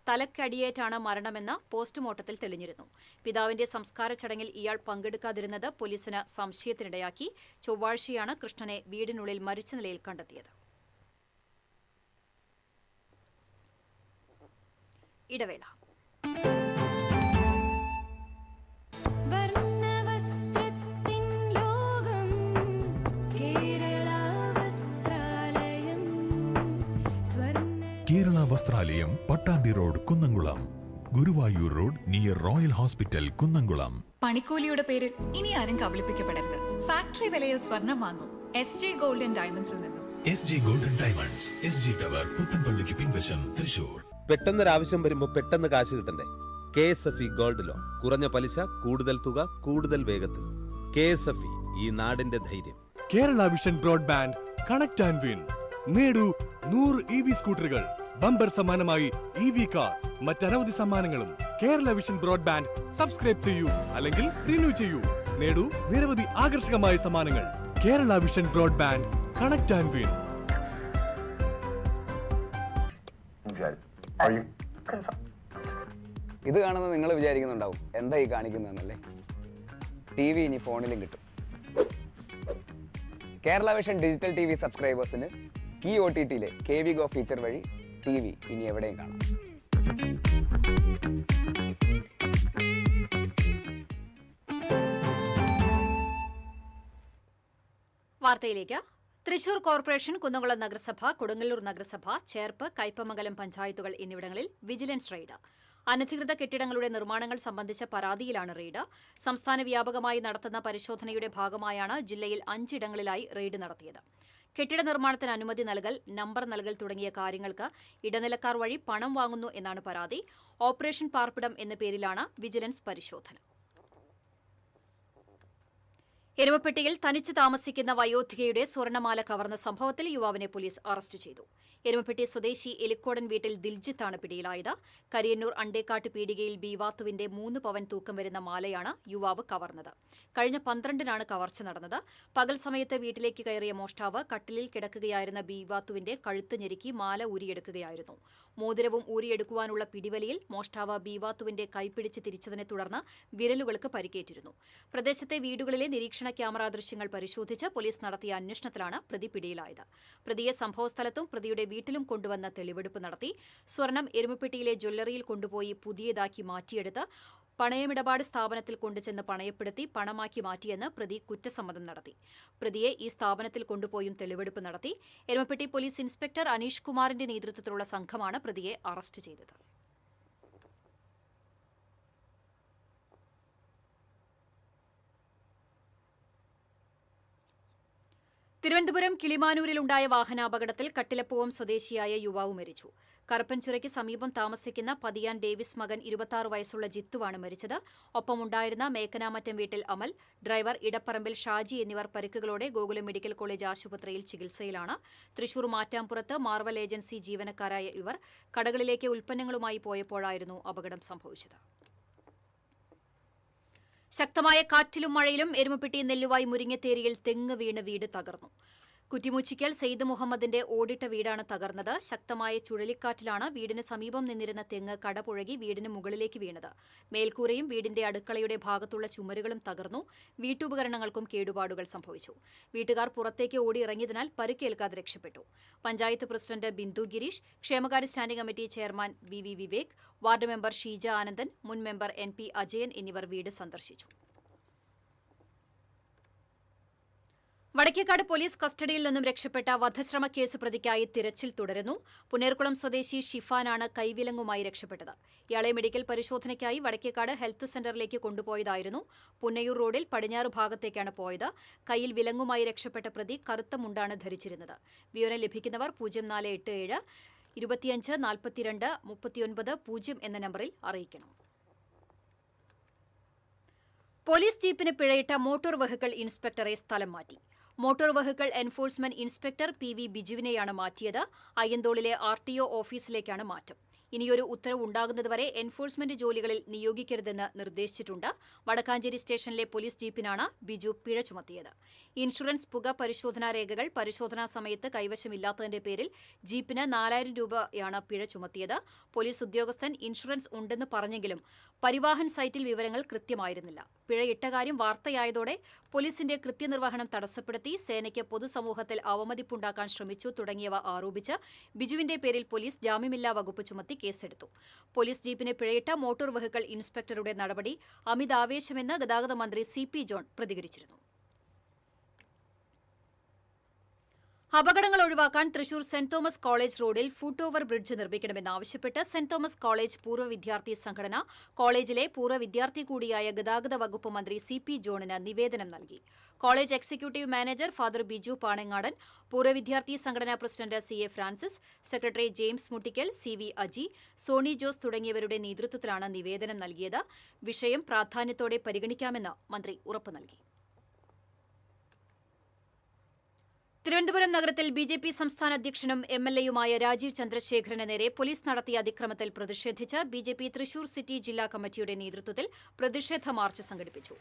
തലക്കടിയേറ്റാണ് മരണമെന്ന് പോസ്റ്റ്മോർട്ടത്തിൽ തെളിഞ്ഞിരുന്നു. പിതാവിന്റെ സംസ്കാര ചടങ്ങിൽ ഇയാൾ പങ്കെടുക്കാതിരുന്നത് പോലീസിന് സംശയത്തിനിടയാക്കി. ചൊവ്വാഴ്ചയാണ് കൃഷ്ണനെ വീടിനുള്ളിൽ മരിച്ച നിലയിൽ കണ്ടെത്തിയത്. ഇടവേള. Kerala Vastralayam, Pattambi road, Kunnamkulam. Guruvayur road near Royal Hospital, Kunnamkulam. പണിക്കൂലിയുടെ പേരിൽ ഇനി ആരും കബളിപ്പിക്കപ്പെടരുത്. ഫാക്ടറി വിലയിൽ സ്വർണം വാങ്ങും SJ ഗോൾഡ് ആൻഡ് ഡയമണ്ട്സിൽ നിന്നും. SJ gold and diamonds, SG tower, പുത്തൻപള്ളിക്ക് പിൻവശം, തൃശൂർ. പെട്ടെന്നൊരാവശ്യം വരുമ്പോൾ പെട്ടെന്ന് കാശ് കിട്ടണ്ടേ? KSFE gold loan. കുറഞ്ഞ പലിശ, കൂടുതൽ തുക, കൂടുതൽ വേഗത്തിൽ. KSFE, ഈ നാടിന്റെ ധൈര്യം. Kerala vision broadband, connect and win. നേടൂ 100 EV സ്കൂട്ടറുകൾ, ബമ്പർ സമ്മാനമായി EV കാർ, മറ്റനവധി സമ്മാനങ്ങളും. കേരള വിഷൻ ബ്രോഡ്ബാൻഡ് സബ്സ്ക്രൈബ് ചെയ്യൂ, അല്ലെങ്കിൽ റിന്യൂ ചെയ്യൂ. നേടൂ നിരവധി ആകർഷകമായ സമ്മാനങ്ങൾ. Kerala vision broadband, connect and win. ഇത് കാണുന്നത് നിങ്ങൾ വിചാരിക്കുന്നുണ്ടാവും എന്താ ഈ കാണിക്കുന്നതെന്നല്ലേ. TV ഇനി ഫോണിലും കിട്ടും. കേരള വിഷൻ ഡിജിറ്റൽ TV സബ്സ്ക്രൈബേഴ്സിന് കീ OTTയിലെ KV Go ഫീച്ചർ വഴി TV ഇനി എവിടെയും കാണാം. വാർത്തയിലേക്ക്. തൃശൂർ കോർപ്പറേഷൻ, കുന്നംകുളം നഗരസഭ, കൊടുങ്ങല്ലൂർ നഗരസഭ, ചേർപ്പ്, കയ്പമംഗലം പഞ്ചായത്തുകൾ എന്നിവിടങ്ങളിൽ വിജിലൻസ് റെയ്ഡ്. അനധികൃത കെട്ടിടങ്ങളുടെ നിർമ്മാണങ്ങൾ സംബന്ധിച്ച പരാതിയിലാണ് റെയ്ഡ്. സംസ്ഥാന വ്യാപകമായി നടത്തുന്ന പരിശോധനയുടെ ഭാഗമായാണ് ജില്ലയിൽ 5 ഇടങ്ങളിലായി റെയ്ഡ് നടത്തിയത്. കെട്ടിട നിർമ്മാണത്തിന് അനുമതി നൽകൽ, നമ്പർ നൽകൽ തുടങ്ങിയ കാര്യങ്ങൾക്ക് ഇടനിലക്കാർ വഴി പണം വാങ്ങുന്നു എന്നാണ് പരാതി. ഓപ്പറേഷൻ പാർപ്പിടം എന്ന പേരിലാണ് വിജിലൻസ് പരിശോധന. എരുമപ്പെട്ടിയിൽ തനിച്ച് താമസിക്കുന്ന വയോധികയുടെ സ്വർണ്ണമാല കവർന്ന സംഭവത്തിൽ യുവാവിനെ പോലീസ് അറസ്റ്റ് ചെയ്തു. എരുമപ്പെട്ടി സ്വദേശി എലിക്കോടൻ വീട്ടിൽ ദിൽജിത്താണ് പിടിയിലായത്. കരിയന്നൂർ അണ്ടേക്കാട്ട് പീടികയിൽ ബീവാത്തുവിന്റെ 3 പവൻ തൂക്കം വരുന്ന മാലയാണ് യുവാവ് കവർന്നത്. കഴിഞ്ഞ 12-നാണ് കവർച്ച നടന്നത്. പകൽ സമയത്ത് വീട്ടിലേക്ക് കയറിയ മോഷ്ടാവ് കട്ടിലിൽ കിടക്കുകയായിരുന്ന ബീവാത്തുവിന്റെ കഴുത്ത് ഞെരുക്കി മാല ഊരിയെടുക്കുകയായിരുന്നു. മോതിരവും ഊരിയെടുക്കുവാനുള്ള പിടിവലിയിൽ മോഷ്ടാവ് ബീവാത്തുവിന്റെ കൈപിടിച്ച് തിരിച്ചതിനെ തുടർന്ന് വിരലുകൾക്ക് പരിക്കേറ്റിരുന്നു. പ്രദേശത്തെ വീടുകളിലെ നിരീക്ഷണ ക്യാമറ ദൃശ്യങ്ങൾ പരിശോധിച്ച് പോലീസ് നടത്തിയ അന്വേഷണത്തിലാണ് പ്രതി പിടിയിലായത്. പ്രതിയെ സംഭവസ്ഥലത്തും പ്രതിയുടെ വീട്ടിലും കൊണ്ടുവന്ന് തെളിവെടുപ്പ് നടത്തി. സ്വർണം എരുമപ്പെട്ടിയിലെ ജ്വല്ലറിയിൽ കൊണ്ടുപോയി പുതിയതാക്കി മാറ്റിയെടുത്ത് പണയമിടപാട് സ്ഥാപനത്തിൽ കൊണ്ടുചെന്ന് പണയപ്പെടുത്തി പണമാക്കി മാറ്റിയെന്ന് പ്രതി കുറ്റസമ്മതം നടത്തി. പ്രതിയെ ഈ സ്ഥാപനത്തിൽ കൊണ്ടുപോയും തെളിവെടുപ്പ് നടത്തി. എരുമപ്പെട്ടി പോലീസ് ഇൻസ്പെക്ടർ അനീഷ് കുമാറിന്റെ നേതൃത്വത്തിലുള്ള സംഘമാണ് പ്രതിയെ അറസ്റ്റ് ചെയ്തത്. തിരുവനന്തപുരം കിളിമാനൂരിലുണ്ടായ വാഹനാപകടത്തിൽ കട്ടിലപ്പൂവം സ്വദേശിയായ യുവാവ് മരിച്ചു. കറുപ്പൻചിറയ്ക്ക് സമീപം താമസിക്കുന്ന പതിയാൻ ഡേവിസ് മകൻ 26 വയസ്സുള്ള ജിത്തുവാണ് മരിച്ചത്. ഒപ്പമുണ്ടായിരുന്ന മേക്കനാമറ്റം വീട്ടിൽ അമൽ, ഡ്രൈവർ ഇടപ്പറമ്പിൽ ഷാജി എന്നിവർ പരിക്കുകളോടെ ഗോകുലം മെഡിക്കൽ കോളേജ് ആശുപത്രിയിൽ ചികിത്സയിലാണ്. തൃശൂർ മാറ്റാമ്പുറത്ത് മാർവൽ ഏജൻസി ജീവനക്കാരായ ഇവർ കടകളിലേക്ക് ഉൽപ്പന്നങ്ങളുമായി പോയപ്പോഴായിരുന്നു അപകടം സംഭവിച്ചത്. ശക്തമായ കാറ്റിലും മഴയിലും എരുമപ്പെട്ടി നെല്ലുവായി മുരിങ്ങത്തേരിയിൽ തെങ്ങ് വീണ് വീട് തകർന്നു. കുറ്റിമുച്ചിക്കൽ സെയ്ദ് മുഹമ്മദിന്റെ ഓടിട്ട വീടാണ് തകർന്നത്. ശക്തമായ ചുഴലിക്കാറ്റിലാണ് വീടിന് സമീപം നിന്നിരുന്ന തെങ്ങ് കടപുഴകി വീടിന് മുകളിലേക്ക് വീണത്. മേൽക്കൂരയും വീടിന്റെ അടുക്കളയുടെ ഭാഗത്തുള്ള ചുമരുകളും തകർന്നു. വീട്ടുപകരണങ്ങൾക്കും കേടുപാടുകൾ സംഭവിച്ചു. വീട്ടുകാർ പുറത്തേക്ക് ഓടിയിറങ്ങിയതിനാൽ പരുക്കേൽക്കാതെ രക്ഷപ്പെട്ടു. പഞ്ചായത്ത് പ്രസിഡന്റ് ബിന്ദു ഗിരീഷ്, ക്ഷേമകാര്യ standing committee chairman V Vivek, ward member Sheeja Anandan, മുൻ മെമ്പർ NP അജയൻ എന്നിവർ വീട് സന്ദർശിച്ചു. വടക്കേക്കാട് പോലീസ് കസ്റ്റഡിയിൽ നിന്നും രക്ഷപ്പെട്ട വധശ്രമ കേസ് പ്രതിക്കായി തിരച്ചിൽ തുടരുന്നു. പുന്നേർകുളം സ്വദേശി ഷിഫാനാണ് കൈവിലങ്ങുമായി രക്ഷപ്പെട്ടത്. ഇയാളെ മെഡിക്കൽ പരിശോധനയ്ക്കായി വടക്കേക്കാട് ഹെൽത്ത് സെന്ററിലേക്ക് കൊണ്ടുപോയതായിരുന്നു. പുന്നയൂർ റോഡിൽ പടിഞ്ഞാറ് ഭാഗത്തേക്കാണ് പോയത്. കയ്യിൽ വിലങ്ങുമായി രക്ഷപ്പെട്ട പ്രതി കറുത്ത മുണ്ടാണ് ധരിച്ചിരുന്നത്. വിവരം ലഭിക്കുന്നവർ 0487 25 42 39 0 എന്ന നമ്പറിൽ അറിയിക്കണം. പോലീസ് ജീപ്പിന് പിഴയിട്ട മോട്ടോർ വെഹിക്കിൾ ഇൻസ്പെക്ടറെ സ്ഥലം മാറ്റി. Motor vehicle enforcement inspector PV ബിജുവിനെയാണ് മാറ്റിയത്. അയ്യന്തോളിലെ RTO ഓഫീസിലേക്കാണ് മാറ്റം. ഇനിയൊരു ഉത്തരവ് ഉണ്ടാകുന്നതുവരെ എൻഫോഴ്സ്മെന്റ് ജോലികളിൽ നിയോഗിക്കരുതെന്ന് നിർദ്ദേശിച്ചിട്ടുണ്ട്. വടക്കാഞ്ചേരി സ്റ്റേഷനിലെ പോലീസ് ജീപ്പിനാണ് ബിജു പിഴ ചുമത്തിയത്. ഇൻഷുറൻസ്, പുക പരിശോധനാ രേഖകൾ പരിശോധനാ സമയത്ത് കൈവശമില്ലാത്തതിന്റെ പേരിൽ ജീപ്പിന് 4000 രൂപയാണ് പിഴ ചുമത്തിയത്. പോലീസ് ഉദ്യോഗസ്ഥൻ ഇൻഷുറൻസ് ഉണ്ടെന്ന് പറഞ്ഞെങ്കിലും പരിവാഹൻ സൈറ്റിൽ വിവരങ്ങൾ കൃത്യമായിരുന്നില്ല. പിഴയിട്ട കാര്യം വാർത്തയായതോടെ പോലീസിന്റെ കൃത്യനിർവഹണം തടസ്സപ്പെടുത്തി, സേനയ്ക്ക് പൊതുസമൂഹത്തിൽ അവമതിപ്പുണ്ടാക്കാൻ ശ്രമിച്ചു തുടങ്ങിയവ ആരോപിച്ച് ബിജുവിന്റെ പേരിൽ പോലീസ് ജാമ്യമില്ലാ വകുപ്പ് ചുമത്തി കേസെടുത്തു. പോലീസ് ജീപ്പിന് പിഴയിട്ട മോട്ടോർ വെഹിക്കിൾ ഇൻസ്പെക്ടറുടെ നടപടി അമിതാവേശമെന്ന് ഗതാഗത മന്ത്രി CP ജോൺ പ്രതികരിച്ചിരുന്നു. അപകടങ്ങൾ ഒഴിവാക്കാൻ തൃശൂർ സെന്റ് തോമസ് കോളേജ് റോഡിൽ ഫുട് ഓവർ ബ്രിഡ്ജ് നിർമ്മിക്കണമെന്നാവശ്യപ്പെട്ട് സെന്റ് തോമസ് കോളേജ് പൂർവ്വ വിദ്യാർത്ഥി സംഘടന കോളേജിലെ പൂർവ്വ വിദ്യാർത്ഥി കൂടിയായ ഗതാഗത വകുപ്പ് മന്ത്രി CP ജോണിന് നിവേദനം നൽകി. College executive manager father Biju Panangadan, പൂർവ്വ വിദ്യാർത്ഥി സംഘടനാ president CA Francis, secretary James Muttikkal, CV Aji, Sony Jose തുടങ്ങിയവരുടെ നേതൃത്വത്തിലാണ് നിവേദനം നൽകിയത്. വിഷയം പ്രാധാന്യത്തോടെ പരിഗണിക്കാമെന്ന് മന്ത്രി ഉറപ്പു നൽകി. തിരുവനന്തപുരം നഗരത്തിൽ BJP സംസ്ഥാന അധ്യക്ഷനും MLAയുമായ രാജീവ് ചന്ദ്രശേഖരന് നേരെ പോലീസ് നടത്തിയ അതിക്രമത്തിൽ പ്രതിഷേധിച്ച് BJP തൃശൂർ സിറ്റി ജില്ലാ കമ്മിറ്റിയുടെ നേതൃത്വത്തിൽ പ്രതിഷേധ മാർച്ച് സംഘടിപ്പിച്ചു.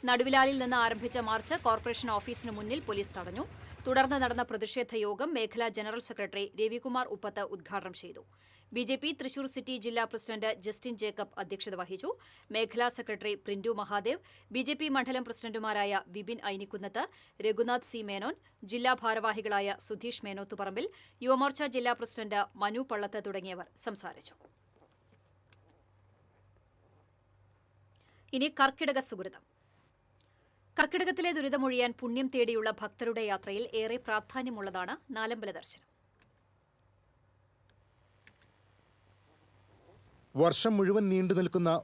നടുവിലാലിൽ നിന്ന് ആരംഭിച്ച മാർച്ച് കോർപ്പറേഷൻ ഓഫീസിന് മുന്നിൽ പോലീസ് തടഞ്ഞു. തുടർന്ന് നടന്ന പ്രതിഷേധ യോഗം മേഖലാ ജനറൽ സെക്രട്ടറി രവികുമാർ ഉപ്പത്ത് ഉദ്ഘാടനം ചെയ്തു. BJP തൃശൂർ സിറ്റി ജില്ലാ പ്രസിഡന്റ് ജസ്റ്റിൻ ജേക്കബ് അധ്യക്ഷത വഹിച്ചു. മേഖലാ സെക്രട്ടറി പ്രിന്റു മഹാദേവ്, BJP മണ്ഡലം പ്രസിഡന്റുമാരായ വിപിൻ ഐനിക്കുന്നത്ത്, രഘുനാഥ് C മേനോൻ, ജില്ലാ ഭാരവാഹികളായ സുധീഷ് മേനോത്തുപറമ്പിൽ, യുവമോർച്ച ജില്ലാ പ്രസിഡന്റ് മനു പള്ളത്ത് തുടങ്ങിയവർ സംസാരിച്ചു. ഇനി കർക്കിടക സുകൃതം. കർക്കിടകത്തിലെ ദുരിതമൊഴിയാൻ പുണ്യം തേടിയുള്ള ഭക്തരുടെ യാത്രയിൽ ഏറെ പ്രാധാന്യമുള്ളതാണ് നാലമ്പല ദർശനം. വർഷം മുഴുവൻ നീണ്ടു നിൽക്കുന്ന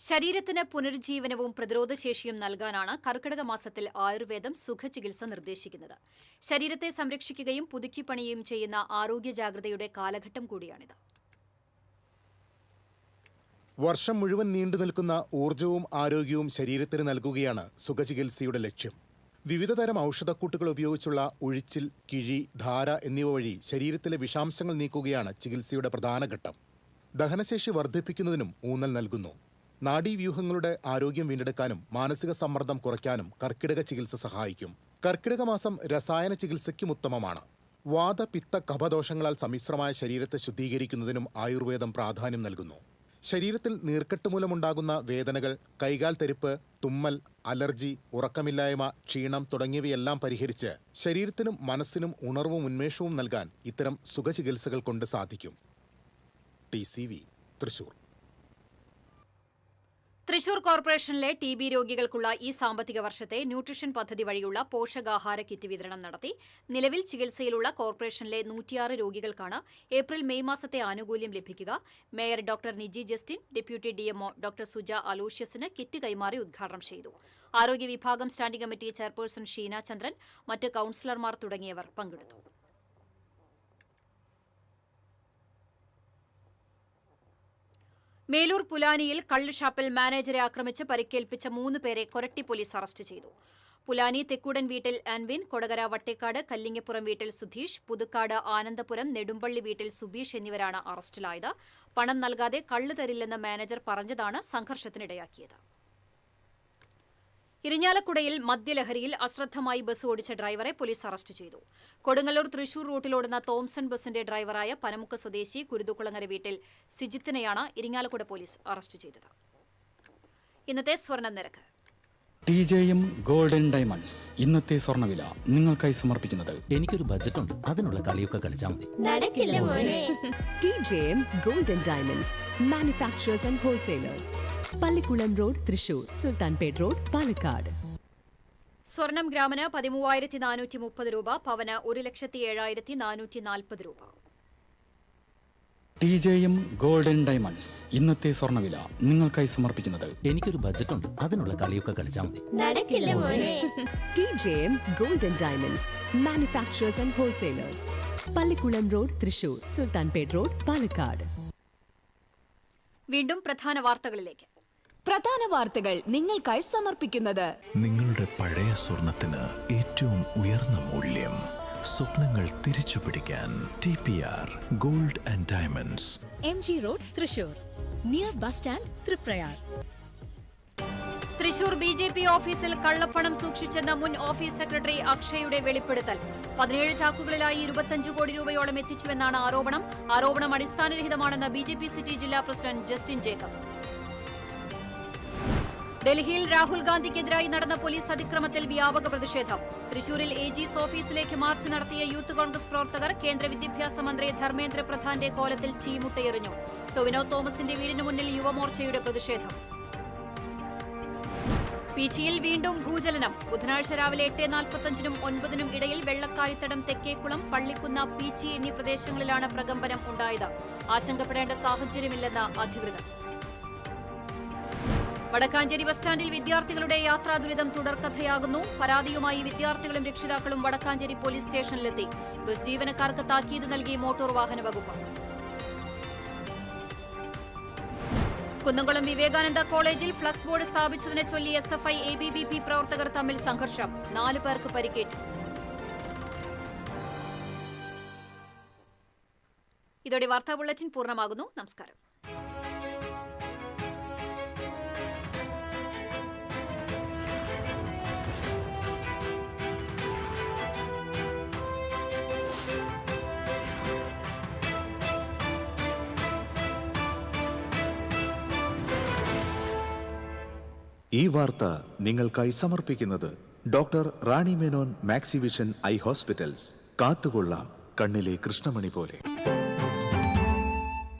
ശരീരത്തിന് പുനരുജ്ജീവനവും പ്രതിരോധശേഷിയും നൽകാനാണ് കർക്കിടക മാസത്തിൽ ആയുർവേദം സുഖചികിത്സ നിർദ്ദേശിക്കുന്നത്. ശരീരത്തെ സംരക്ഷിക്കുകയും പുതുക്കിപ്പണിയുകയും ചെയ്യുന്ന ആരോഗ്യ ജാഗ്രതയുടെ കാലഘട്ടം കൂടിയാണിത്. വർഷം മുഴുവൻ നീണ്ടു നിൽക്കുന്ന ഊർജവും ആരോഗ്യവും ശരീരത്തിന് നൽകുകയാണ് സുഖചികിത്സയുടെ ലക്ഷ്യം. വിവിധതരം ഔഷധക്കൂട്ടുകൾ ഉപയോഗിച്ചുള്ള ഒഴിച്ചിൽ, കിഴി, ധാര എന്നിവ വഴി ശരീരത്തിലെ വിഷാംശങ്ങൾ നീക്കുകയാണ് ചികിത്സയുടെ പ്രധാന ഘട്ടം. ദഹനശേഷി വർദ്ധിപ്പിക്കുന്നതിനും ഊന്നൽ നൽകുന്നു. നാഡീവ്യൂഹങ്ങളുടെ ആരോഗ്യം വീണ്ടെടുക്കാനും മാനസിക സമ്മർദ്ദം കുറയ്ക്കാനും കർക്കിടക ചികിത്സ സഹായിക്കും. കർക്കിടക മാസം രസായന ചികിത്സയ്ക്കും ഉത്തമമാണ്. വാത, പിത്ത, കഫദോഷങ്ങളാൽ സമ്മിശ്രമായ ശരീരത്തെ ശുദ്ധീകരിക്കുന്നതിനും ആയുർവേദം പ്രാധാന്യം നൽകുന്നു. ശരീരത്തിൽ നീർക്കെട്ട് മൂലമുണ്ടാകുന്ന വേദനകൾ, കൈകാൽ തരിപ്പ്, തുമ്മൽ, അലർജി, ഉറക്കമില്ലായ്മ, ക്ഷീണം തുടങ്ങിയവയെല്ലാം പരിഹരിച്ച് ശരീരത്തിനും മനസ്സിനും ഉണർവും ഉന്മേഷവും നൽകാൻ ഇത്തരം സുഖചികിത്സകൾ കൊണ്ട് സാധിക്കും. TCV, തൃശൂർ. തൃശൂർ കോർപ്പറേഷനിലെ TB രോഗികൾക്കുള്ള ഈ സാമ്പത്തിക വർഷത്തെ ന്യൂട്രീഷൻ പദ്ധതി വഴിയുള്ള പോഷകാഹാര കിറ്റ് വിതരണം നടത്തി. നിലവിൽ ചികിത്സയിലുള്ള കോർപ്പറേഷനിലെ 106 രോഗികൾക്കാണ് ഏപ്രിൽ മെയ് മാസത്തെ ആനുകൂല്യം ലഭിക്കുക. Mayor doctor Niji Justin, deputy DMO doctor Suja അലോഷ്യസിന് കിറ്റ് കൈമാറി ഉദ്ഘാടനം ചെയ്തു. ആരോഗ്യ വിഭാഗം standing committee chairperson Sheena Chandran, മറ്റ് കൌൺസിലർമാർ തുടങ്ങിയവർ പങ്കെടുത്തു. മേലൂർ പുലാനിയിൽ കള്ളുഷാപ്പിൽ മാനേജരെ ആക്രമിച്ച് പരിക്കേൽപ്പിച്ച 3 പേരെ കൊരട്ടി പോലീസ് അറസ്റ്റ് ചെയ്തു. പുലാനി തെക്കൂടൻ വീട്ടിൽ അൻവിൻ, കൊടകര വട്ടേക്കാട് കല്ലിങ്ങപ്പുറം വീട്ടിൽ സുധീഷ്, പുതുക്കാട് ആനന്ദപുരം നെടുമ്പള്ളി വീട്ടിൽ സുബീഷ് എന്നിവരാണ് അറസ്റ്റിലായത്. പണം നൽകാതെ കള്ളു തരില്ലെന്ന് മാനേജർ പറഞ്ഞതാണ് സംഘർഷത്തിനിടയാക്കിയത്. ഇരിഞ്ഞാലക്കുടയിൽ മദ്യലഹരിയിൽ അശ്രദ്ധമായി ബസ് ഓടിച്ച ഡ്രൈവറെ പോലീസ് അറസ്റ്റ് ചെയ്തു. കൊടുങ്ങല്ലൂർ തൃശൂർ റൂട്ടിലോടുന്ന തോംസൺ ബസിന്റെ ഡ്രൈവറായ പനമുക്ക് സ്വദേശി കുരുതുകുളങ്ങര വീട്ടിൽ സിജിത്തിനെയാണ് ഇരിഞ്ഞാലക്കുട പോലീസ് അറസ്റ്റ് ചെയ്തത്. ഇന്നത്തെ സ്വർണ്ണ നിരക്ക്. TJM ഗോൾഡൻ ഡയമണ്ട്സ് ഇന്നത്തെ സ്വർണ്ണവില നിങ്ങൾക്കായി സമർപ്പിക്കുന്നത്. എനിക്കൊരു ബജറ്റുണ്ട്, അതിനുള്ള കളിയൊക്കെ കളിച്ചാൽ മതി. നടക്കില്ല മോനെ. TJM golden diamonds manufacturers and wholesalers, Pallikulam road, Thrissur, Sultanpet road, Palakkad. സ്വർണം ഗ്രാമിന് 13,430 രൂപ, പവന് 1,07,440 രൂപ. TJM ഗോൾഡൻ ഡയമണ്ട്സ് ഇന്നത്തെ സ്വർണ്ണവില നിങ്ങൾക്കായി സമർപ്പിക്കുന്നത്. എനിക്കൊരു ബജറ്റുണ്ട്, അതിനുള്ള കളിയൊക്കെ കളിച്ചാൽ മതി. നടക്കില്ല മോനെ. TJM golden diamonds manufacturers and wholesalers, Pallikulam road, Thrissur, Sultanpet road, Palakkad. വീണ്ടും പ്രധാന വാർത്തകളിലേക്ക്. പ്രധാന വാർത്തകൾ നിങ്ങൾക്കായി സമർപ്പിക്കുന്നത്. നിങ്ങളുടെ പഴയ സ്വർണത്തിന് ഏറ്റവും ഉയർന്ന മൂല്യം. സ്വപ്നങ്ങൾ തിരിച്ചു പിടിക്കാൻ TPR gold and diamonds, MG road, Thrissur, near bus stand, Triprayar. Thrissur BJP ഓഫീസിൽ കള്ളപ്പണം സൂക്ഷിച്ചെന്ന മുൻ ഓഫീസ് സെക്രട്ടറി അക്ഷയുടെ വെളിപ്പെടുത്തൽ. 17 ചാക്കുകളിലായി 25 കോടി രൂപയോളം എത്തിച്ചുവെന്നാണ് ആരോപണം. ആരോപണം അടിസ്ഥാനരഹിതമാണെന്ന് BJP സിറ്റി ജില്ലാ പ്രസിഡന്റ് ജസ്റ്റിൻ ജേക്കബ്. ഡൽഹിയിൽ രാഹുൽ ഗാന്ധിക്കെതിരായി നടന്ന പോലീസ് അതിക്രമത്തിൽ വ്യാപക പ്രതിഷേധം. തൃശൂരിൽ AG's ഓഫീസിലേക്ക് മാർച്ച് നടത്തിയ യൂത്ത് കോൺഗ്രസ് പ്രവർത്തകർ കേന്ദ്ര വിദ്യാഭ്യാസ മന്ത്രി ധർമ്മേന്ദ്ര പ്രധാന്റെ കോലത്തിൽ ചീമുട്ടയെറിഞ്ഞു. ടൊവിനോ തോമസിന്റെ വീടിന് മുന്നിൽ യുവമോർച്ചയുടെ പ്രതിഷേധം. പീച്ചിയിൽ വീണ്ടും ഭൂചലനം. ബുധനാഴ്ച രാവിലെ 8:45-നും 9-നും ഇടയിൽ വെള്ളക്കാരിത്തടം, തെക്കേക്കുളം, പള്ളിക്കുന്ന, പീച്ചി എന്നീ പ്രദേശങ്ങളിലാണ് പ്രകമ്പനം ഉണ്ടായത്. ആശങ്കപ്പെടേണ്ട സാഹചര്യമില്ലെന്ന് അധികൃതർ. വടക്കാഞ്ചേരി ബസ് സ്റ്റാൻഡിൽ വിദ്യാർത്ഥികളുടെ യാത്രാ ദുരിതം തുടർക്കഥയാകുന്നു. പരാതിയുമായി വിദ്യാർത്ഥികളും രക്ഷിതാക്കളും വടക്കാഞ്ചേരി പോലീസ് സ്റ്റേഷനിലെത്തി. ബസ് ജീവനക്കാർക്ക് താക്കീത് നൽകി മോട്ടോർ വാഹന വകുപ്പ്. കുന്നംകുളം വിവേകാനന്ദ കോളേജിൽ ഫ്ലക്സ് ബോർഡ് സ്ഥാപിച്ചതിനെ ചൊല്ലി SFI ABVP പ്രവർത്തകർ തമ്മിൽ സംഘർഷം. 4 പേർക്ക് പരിക്കേറ്റു. ഇതോടെ വാർത്താ ബുള്ളറ്റിൻ പൂർണ്ണമാകുന്നു. നമസ്കാരം. ഈ വാർത്ത നിങ്ങൾക്കായി സമർപ്പിക്കുന്നത് doctor Rani Menon Maxivision I hospitals. കാത്തുകൊള്ളാം കണ്ണിലെ കൃഷ്ണമണി പോലെ.